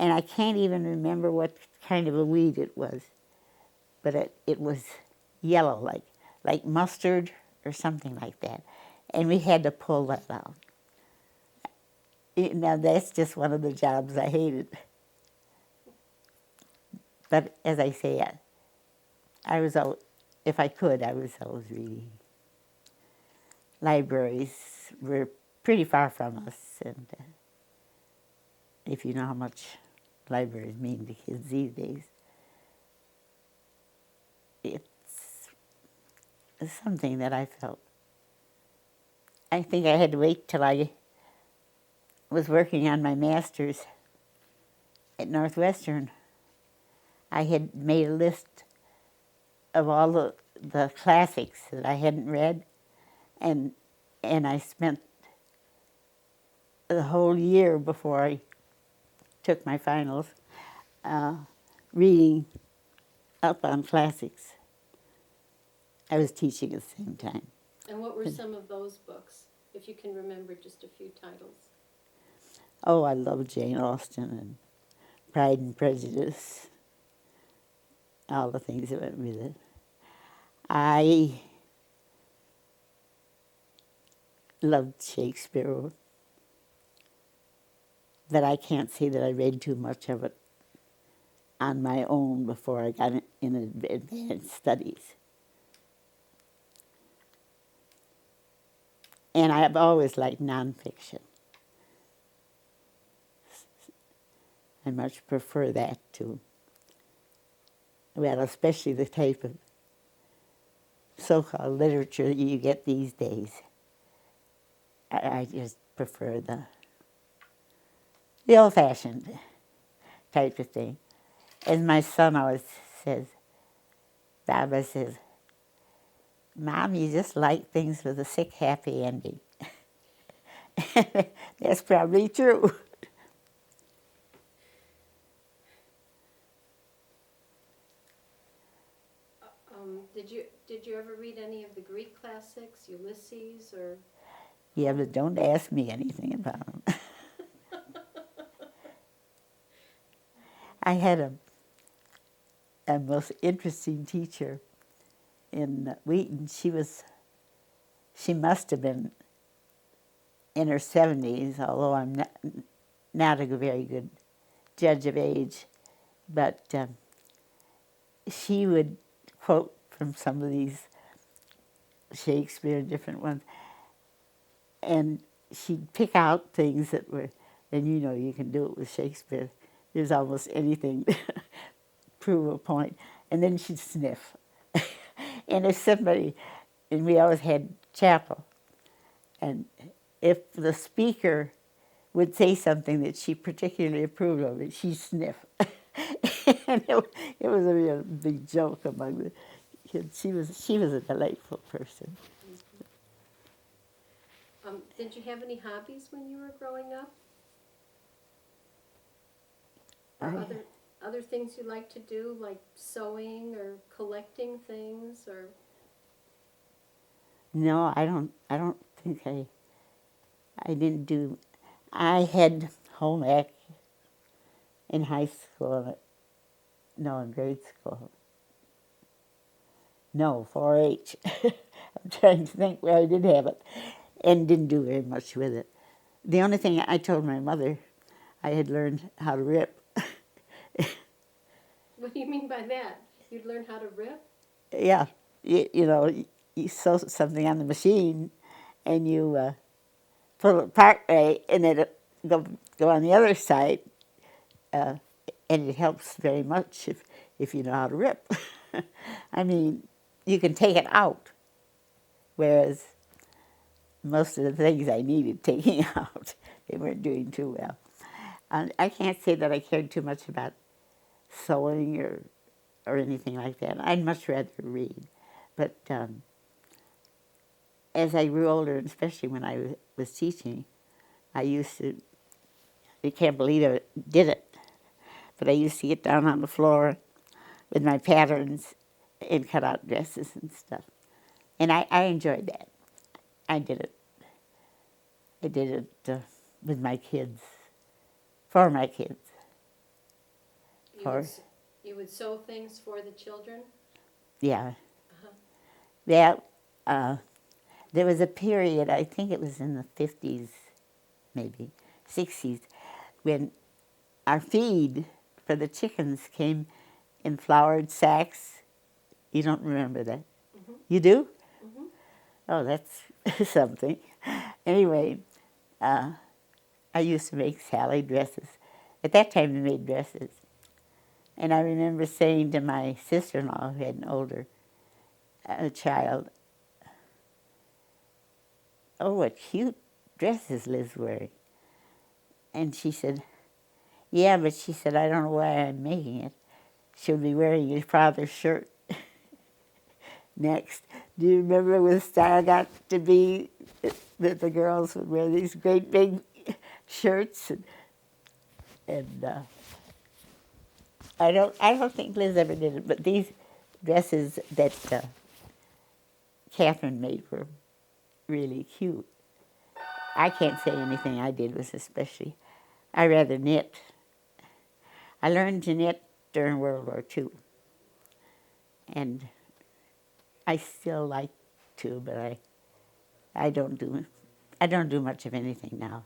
And I can't even remember what kind of a weed it was, but it was yellow, like mustard or something like that. And we had to pull that out. Now, that's just one of the jobs I hated. But as I say, I was out, if I could, I was always reading. Libraries were pretty far from us, and if you know how much libraries mean to kids these days, it's something that I felt. I think I had to wait till I was working on my master's at Northwestern. I had made a list of all the classics that I hadn't read, and I spent the whole year before I took my finals reading up on classics. I was teaching at the same time. And what were some of those books, if you can remember just a few titles? Oh, I love Jane Austen and Pride and Prejudice, all the things that went with it. I loved Shakespeare, but I can't say that I read too much of it on my own before I got in advanced studies. And I've always liked nonfiction. I much prefer that to, well, especially the type of so-called literature you get these days. I just prefer the old-fashioned type of thing. As my son always says, Baba says, Mom, you just like things with a sick, happy ending. That's probably true. Did you ever read any of the Greek classics, Ulysses, or? Yeah, but don't ask me anything about them. I had a most interesting teacher in Wheaton. She must have been in her 70s, although I'm not a very good judge of age. But she would quote from some of these Shakespeare, different ones, and she'd pick out things that were, and you know you can do it with Shakespeare. There's almost anything to prove a point. And then she'd sniff. And if somebody, and we always had chapel, and if the speaker would say something that she particularly approved of, she'd sniff. And it was a real big joke among the kids. She was a delightful person. Did you have any hobbies when you were growing up? Or other things you like to do, like sewing or collecting things, or? No, I don't think I didn't do. I had home ec in high school. No, in grade school. No, 4-H. I'm trying to think where I did have it, and didn't do very much with it. The only thing I told my mother, I had learned how to rip. What do you mean by that? You'd learn how to rip? Yeah, you know, you sew something on the machine, and you pull it part way, and then it go on the other side, and it helps very much if you know how to rip. I mean, you can take it out, whereas most of the things I needed taking out, they weren't doing too well. I can't say that I cared too much about sewing or anything like that. I'd much rather read. But as I grew older, and especially when I was teaching, I used to, you can't believe I did it, but I used to get down on the floor with my patterns and cut out dresses and stuff. And I enjoyed that. I did it. I did it with my kids, for my kids. for, You would sew things for the children? yeah. Uh-huh. Well, there was a period, I think it was in the 50s, maybe, 60s, when our feed for the chickens came in floured sacks. You don't remember that? Mm-hmm. You do? Mm-hmm. Oh, that's something. Anyway, I used to make Sally dresses. At that time, they made dresses. And I remember saying to my sister-in-law, who had an older child, "Oh, what cute dresses Liv's wearing." And she said, "Yeah, but," she said, "I don't know why I'm making it. She'll be wearing your father's shirt." Next, do you remember when the style got to be that the girls would wear these great big shirts? And I don't think Liz ever did it, but these dresses that Catherine made were really cute. I can't say anything I did was especially. I rather knit. I learned to knit during World War II, and I still like to, but I don't do much of anything now.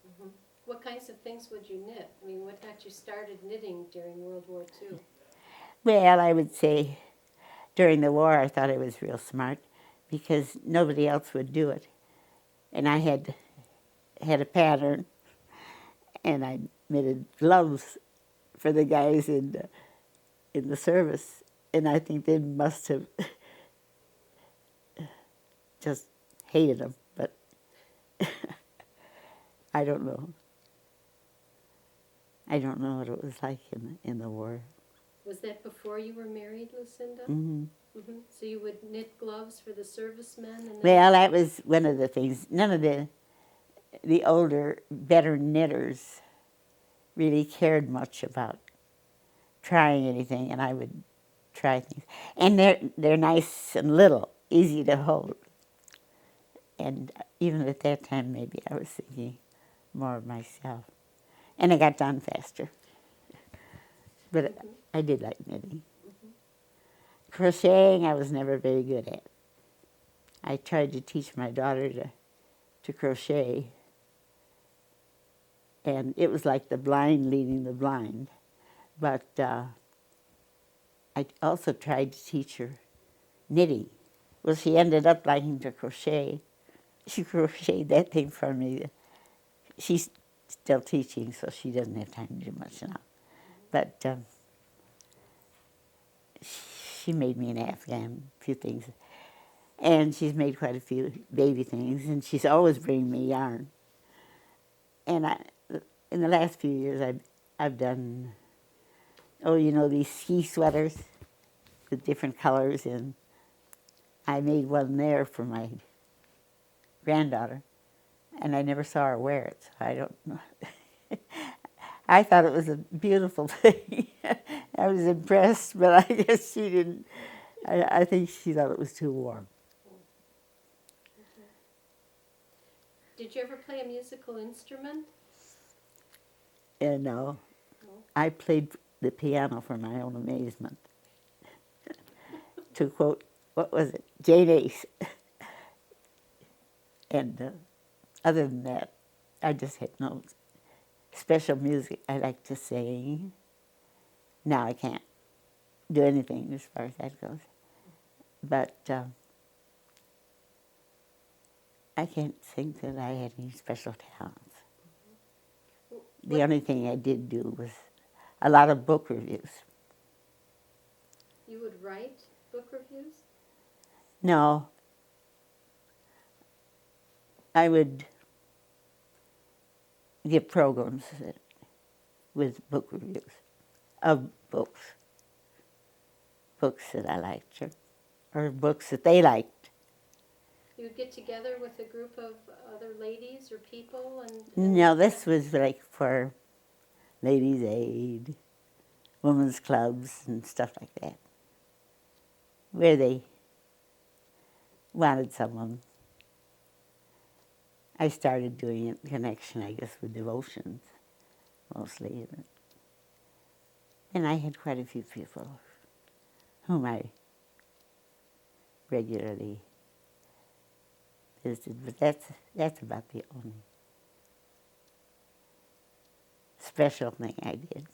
Mm-hmm. What kinds of things would you knit? I mean, what got you started knitting during World War II? Well, I would say during the war I thought I was real smart because nobody else would do it. And I had a pattern, and I knitted gloves for the guys in the service, and I think they must have just hated them, but I don't know. I don't know what it was like in the war. Was that before you were married, Lucinda? Mm-hmm. Mm-hmm. So you would knit gloves for the servicemen? And Well, that was one of the things. None of the older, better knitters really cared much about trying anything, and I would try things. And they're nice and little, easy to hold. And even at that time, maybe I was thinking more of myself. And it got done faster. But Mm-hmm. I did like knitting. Mm-hmm. Crocheting, I was never very good at. I tried to teach my daughter to crochet, and it was like the blind leading the blind. But I also tried to teach her knitting. Well, she ended up liking to crochet. She crocheted that thing for me. She's still teaching, so she doesn't have time to do much now. But she made me an Afghan, a few things. And she's made quite a few baby things, and she's always bringing me yarn. And in the last few years, I've done, these ski sweaters with different colors, and I made one there for my granddaughter, and I never saw her wear it, so I don't know. I thought it was a beautiful thing. I was impressed, but I guess she didn't. I think she thought it was too warm. Okay. Did you ever play a musical instrument? And No. I played the piano for my own amazement. To quote, what was it, Jane Ace. And other than that, I just had no special music I like to sing. Now I can't do anything as far as that goes. But I can't think that I had any special talents. The only thing I did do was a lot of book reviews. You would write book reviews? No, I would give programs with book reviews of books that I liked, or books that they liked. You would get together with a group of other ladies or people and No, this was like for Ladies' Aid, women's clubs, and stuff like that, where they wanted someone. I started doing it in connection, I guess, with devotions, mostly. And I had quite a few people whom I regularly visited, but that's about the only special thing I did.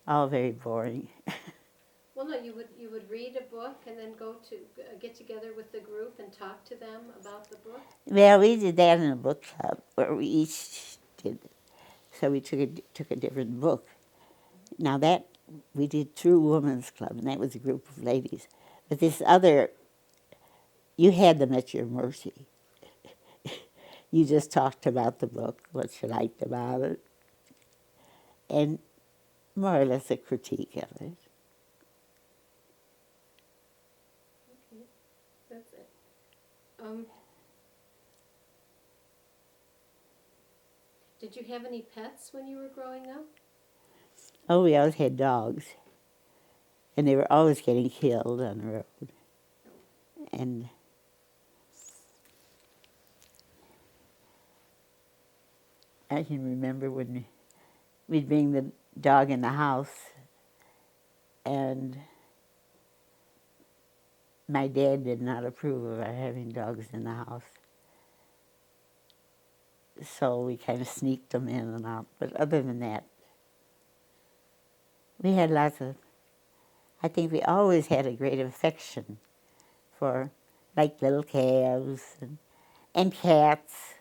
All very boring. Well, no, you would read a book and then go to get together with the group and talk to them about the book. Well, we did that in a book club where we each did. So we took a different book. Now that we did through Women's Club, and that was a group of ladies. But this other, you had them at your mercy. You just talked about the book, what you liked about it, and more or less a critique of it. Okay, that's it. Did you have any pets when you were growing up? Oh, we always had dogs, and they were always getting killed on the road. And I can remember when we'd bring the dog in the house, and my dad did not approve of our having dogs in the house. So we kind of sneaked them in and out. But other than that, we had lots of, I think we always had a great affection for, like, little calves and cats.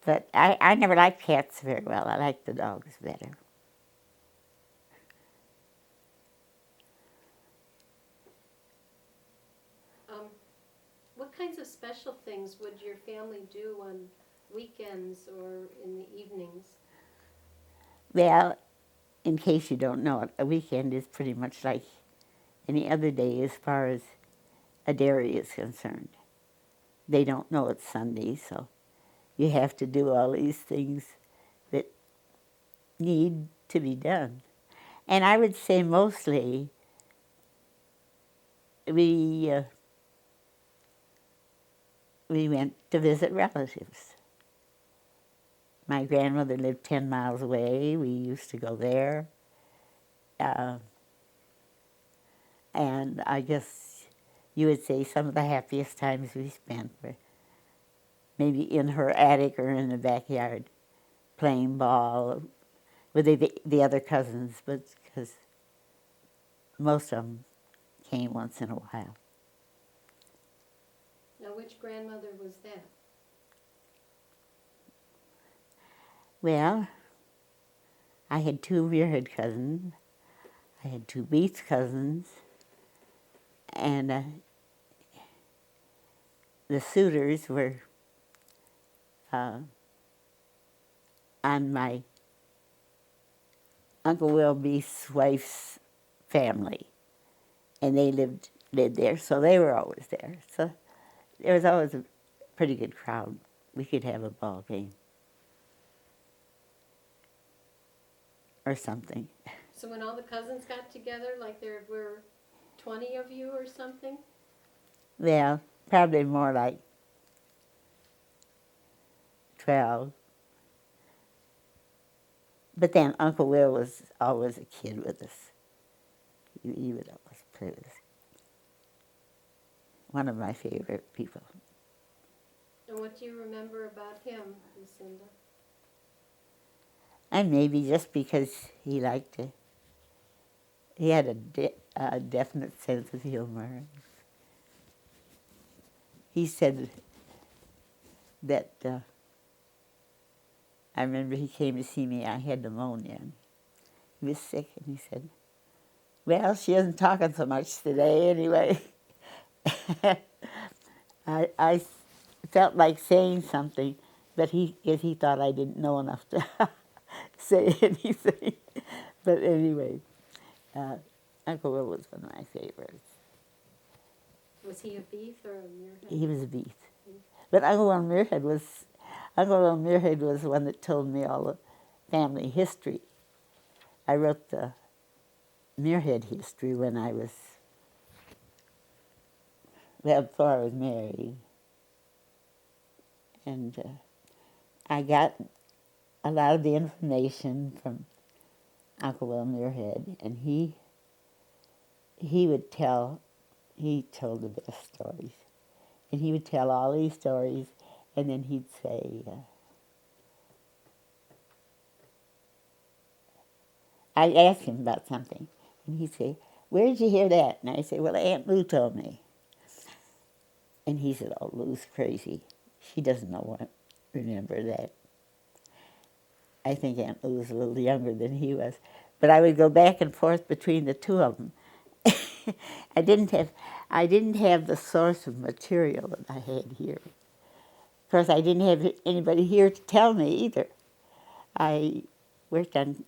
But I never liked cats very well. I liked the dogs better. What kinds of special things would your family do on weekends or in the evenings? Well, in case you don't know it, a weekend is pretty much like any other day as far as a dairy is concerned. They don't know it's Sunday, so you have to do all these things that need to be done. And I would say mostly we went to visit relatives. My grandmother lived 10 miles away. We used to go there. And I guess you would say some of the happiest times we spent were maybe in her attic or in the backyard playing ball with the other cousins, but because most of them came once in a while. Now, which grandmother was that? Well, I had two Muirhead cousins. I had two Beith cousins. And the suitors were on my Uncle Will Beith's wife's family. And they lived there, so they were always there. So there was always a pretty good crowd. We could have a ball game or something. So when all the cousins got together, like there were 20 of you or something? Well, probably more like 12. But then Uncle Will was always a kid with us. He would always play with us. One of my favorite people. And what do you remember about him, Lucinda? And maybe just because he liked to, he had a definite sense of humor. He said that, I remember he came to see me, I had pneumonia. And he was sick, and he said, well, she isn't talking so much today anyway. I felt like saying something, but he thought I didn't know enough to say anything. But anyway, Uncle Will was one of my favorites. Was he a Beith or a Muirhead? He was a Beith. But Uncle Will Muirhead was the one that told me all the family history. I wrote the Muirhead history when I was, well, before I was married. And I got a lot of the information from Uncle Will Muirhead, and he told the best stories. And he would tell all these stories, and then he'd say, I'd ask him about something, and he'd say, where did you hear that? And I'd say, well, Aunt Lou told me. And he said, oh, Lou's crazy. She doesn't remember that. I think Aunt Lou was a little younger than he was. But I would go back and forth between the two of them. I didn't have the source of material that I had here. Of course, I didn't have anybody here to tell me either. When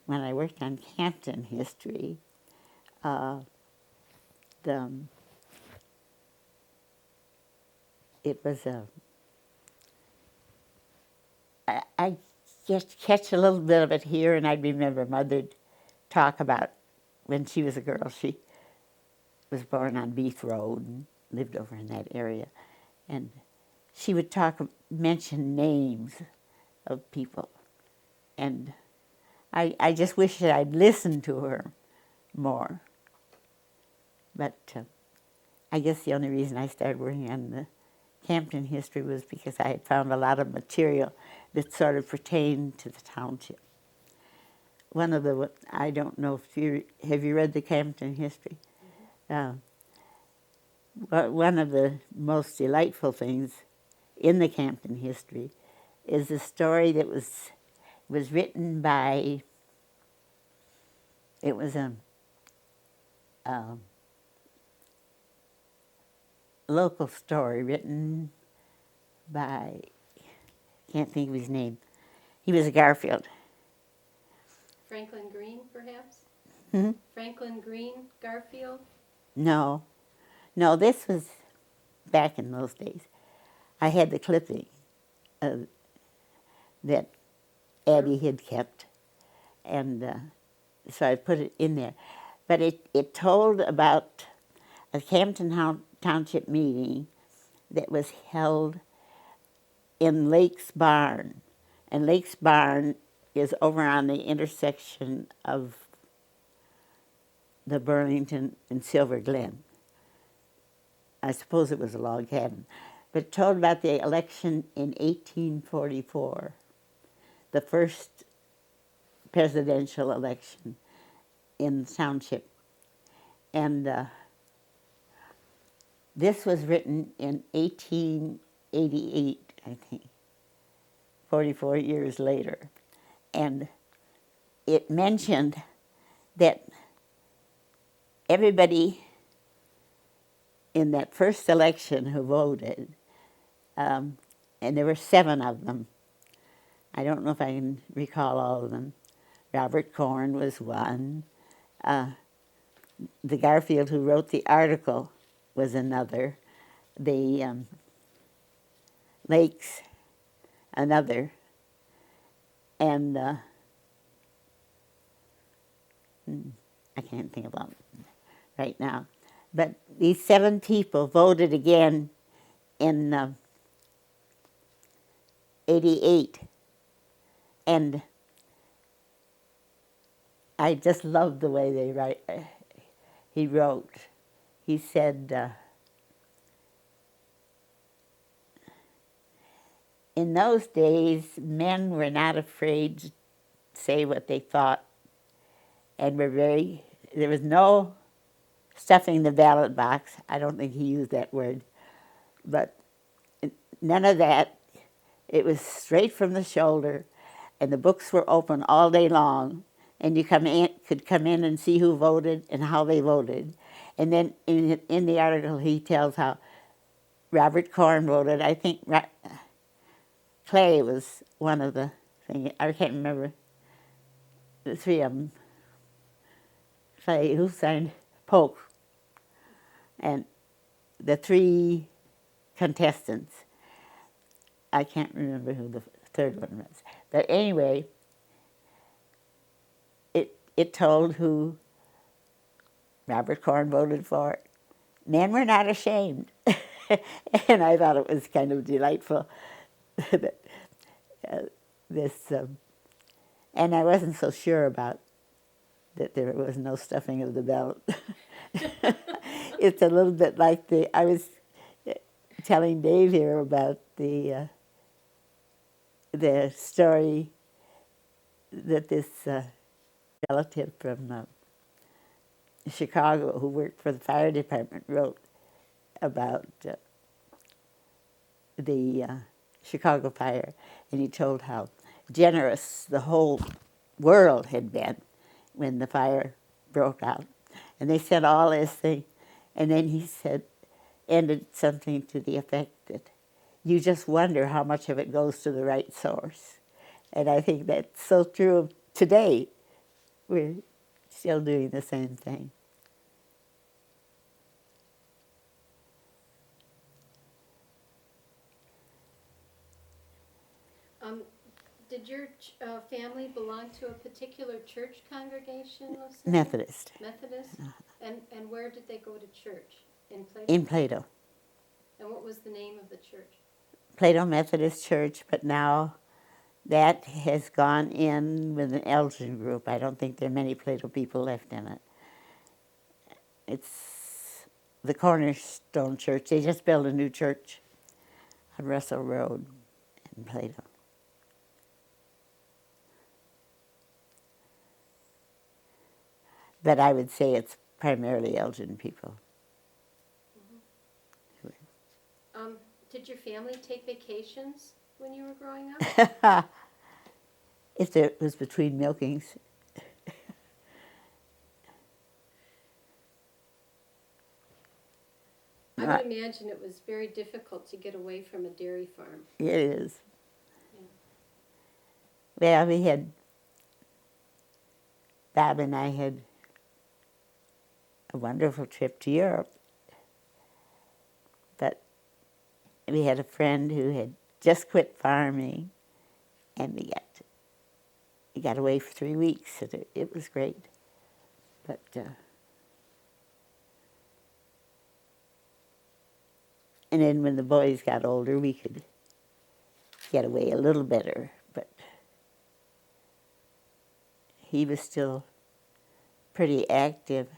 I worked on Campton history, I just catch a little bit of it here, and I remember Mother'd talk about when she was a girl. She was born on Beith Road and lived over in that area, and she would mention names of people, and I just wish that I'd listened to her more. But I guess the only reason I started working on the Campton history was because I had found a lot of material that sort of pertained to the township. I don't know if have you read the Campton history? One of the most delightful things in the Campton history is a story that was written by, it was a local story written by, can't think of his name. He was a Garfield. Franklin Green, perhaps? Hmm? Franklin Green, Garfield? No, this was back in those days. I had the clipping that Addie had kept, and so I put it in there. But it told about a Campton Township meeting that was held in Lake's Barn. And Lake's Barn is over on the intersection of the Burlington and Silver Glen. I suppose it was a log cabin. But it told about the election in 1844, the first presidential election in the township. And this was written in 1888, I think, 44 years later. And it mentioned that everybody in that first election who voted, and there were 7 of them. I don't know if I can recall all of them. Robert Corron was one. The Garfield who wrote the article was another. The Lakes, another. And I can't think about it right now. But these 7 people voted again in 88. And I just loved the way he wrote. He said, in those days, men were not afraid to say what they thought, and there was no stuffing the ballot box. I don't think he used that word, but none of that. It was straight from the shoulder, and the books were open all day long, and you could come in and see who voted and how they voted. And then in the article, he tells how Robert Corron voted. I think Clay was one of the things. I can't remember the 3 of them. Clay, who signed Polk, and the 3 contestants. I can't remember who the 3rd one was. But anyway, it told who Robert Corron voted for. Men were not ashamed. And I thought it was kind of delightful that this And I wasn't so sure about that there was no stuffing of the belt. It's a little bit like I was telling Dave here about the story that this relative from Chicago who worked for the fire department wrote about the Chicago fire, and he told how generous the whole world had been when the fire broke out. And they said all this thing, and then he ended something to the effect that you just wonder how much of it goes to the right source. And I think that's so true of today. We're still doing the same thing. Did your family belong to a particular church congregation, Lucinda? Methodist. Methodist? And where did they go to church? In Plato? In Plato. And what was the name of the church? Plato Methodist Church, but now that has gone in with an Elgin group. I don't think there are many Plato people left in it. It's the Cornerstone Church. They just built a new church on Russell Road in Plato. But I would say it's primarily Elgin people. Did your family take vacations when you were growing up? If it was between milkings. I would imagine it was very difficult to get away from a dairy farm. It is. Yeah. Well, Bob and I had a wonderful trip to Europe. But we had a friend who had just quit farming, and we got away for 3 weeks, and it was great. But and then when the boys got older, we could get away a little better. But he was still pretty active.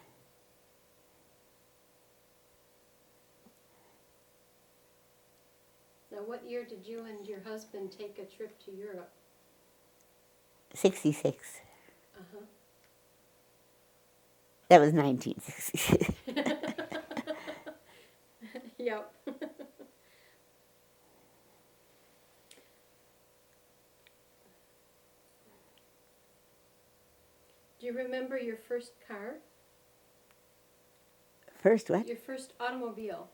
Now, what year did you and your husband take a trip to Europe? 66. Uh-huh. That was 1966. Yep. Do you remember your first car? First what? Your first automobile?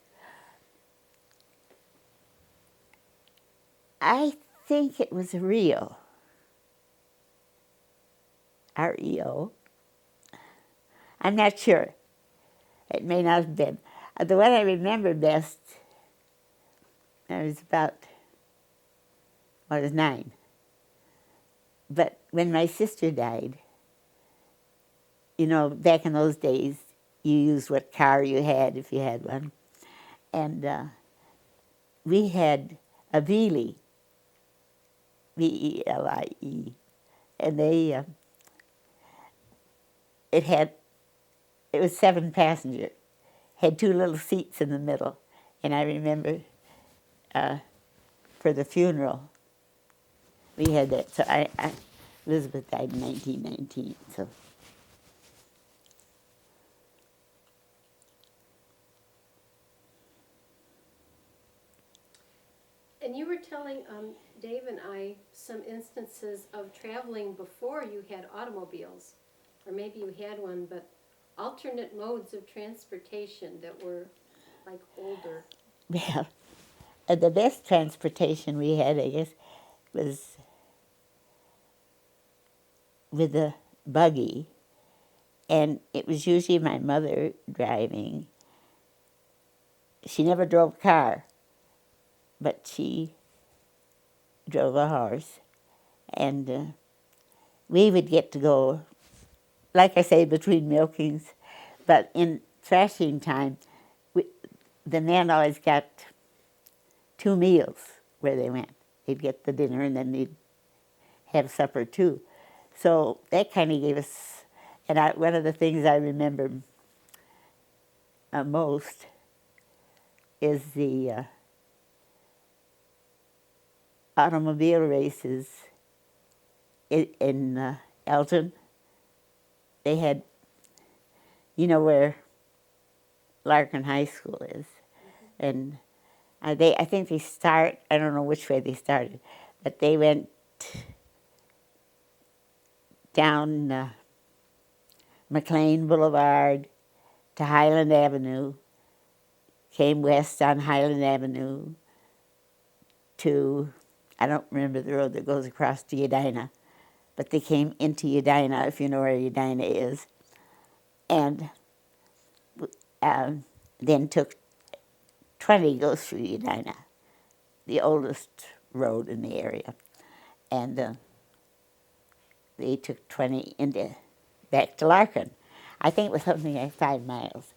I think it was a Rio. R-E-O. I'm not sure. It may not have been. The one I remember best, I was I was 9. But when my sister died, you know, back in those days, you used what car you had if you had one. And we had a Velie, V-E-L-I-E, and it was 7 passenger, had 2 little seats in the middle. And I remember for the funeral, we had that. So Elizabeth died in 1919, so. And you were telling Dave and I some instances of traveling before you had automobiles, or maybe you had one, but alternate modes of transportation that were like older. Well, the best transportation we had, I guess, was with a buggy, and it was usually my mother driving. She never drove a car, but she drove a horse, and we would get to go, like I say, between milkings, but in thrashing time, the men always got 2 meals where they went. They'd get the dinner and then they'd have supper too. So that kind of gave us, and one of the things I remember most is the automobile races in Elton. They had, you know where Larkin High School is, and I think they start, I don't know which way they started, but they went down McLean Boulevard to Highland Avenue, came west on Highland Avenue to, I don't remember the road that goes across to Edina, but they came into Edina, if you know where Edina is, and then took 20 goes through Edina, the oldest road in the area, and they took 20 back to Larkin. I think it was something like 5 miles.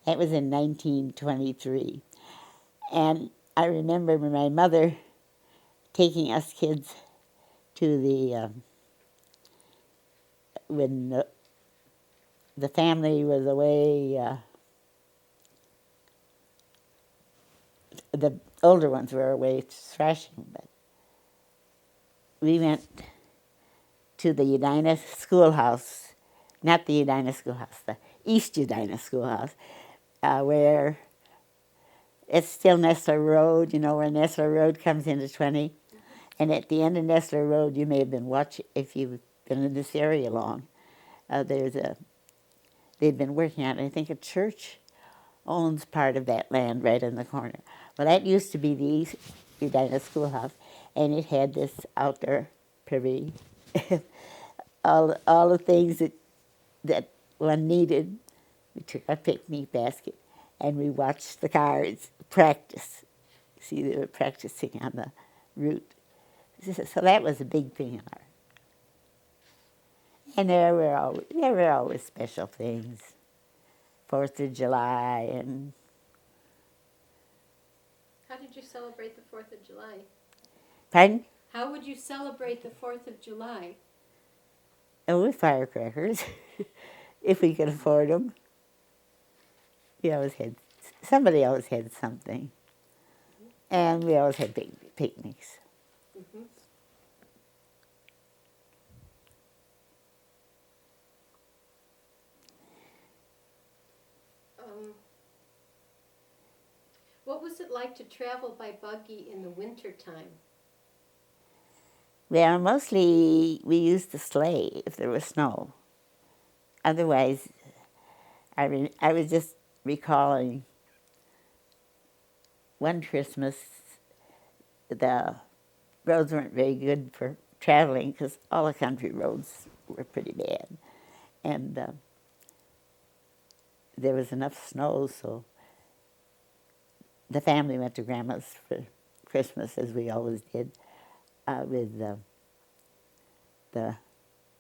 That was in 1923. And I remember my mother taking us kids to when the family was away, the older ones were away thrashing, but we went to the Edina schoolhouse, not the Edina schoolhouse, the East Edina schoolhouse, where it's still Nestler Road, you know, where Nestler Road comes into 20. And at the end of Nestler Road, you may have been watching, if you've been in this area long, they've been working on it. I think a church owns part of that land right in the corner. Well, that used to be the East Edina schoolhouse, and it had this outdoor privy, all the things that one needed. We took our picnic basket, and we watched the cars practice. See, they were practicing on the route. So that was a big thing in our. And there were always special things. 4th of July and. How did you celebrate the 4th of July? Pardon? How would you celebrate the 4th of July? Oh, with firecrackers, if we could afford them. Somebody always had something. And we always had big picnics. Mm-hmm. What was it like to travel by buggy in the winter time? Well, mostly we used the sleigh if there was snow. Otherwise, I was just recalling one Christmas, the roads weren't very good for traveling because all the country roads were pretty bad. And there was enough snow, so the family went to Grandma's for Christmas, as we always did, with the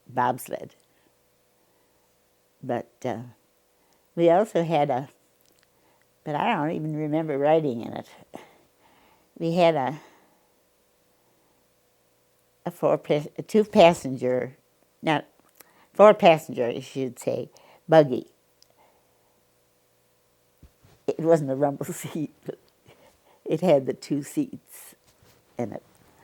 bobsled. But we also had but I don't even remember riding in it. We had a four-passenger, I should say, buggy. It wasn't a rumble seat, but it had the 2 seats in it.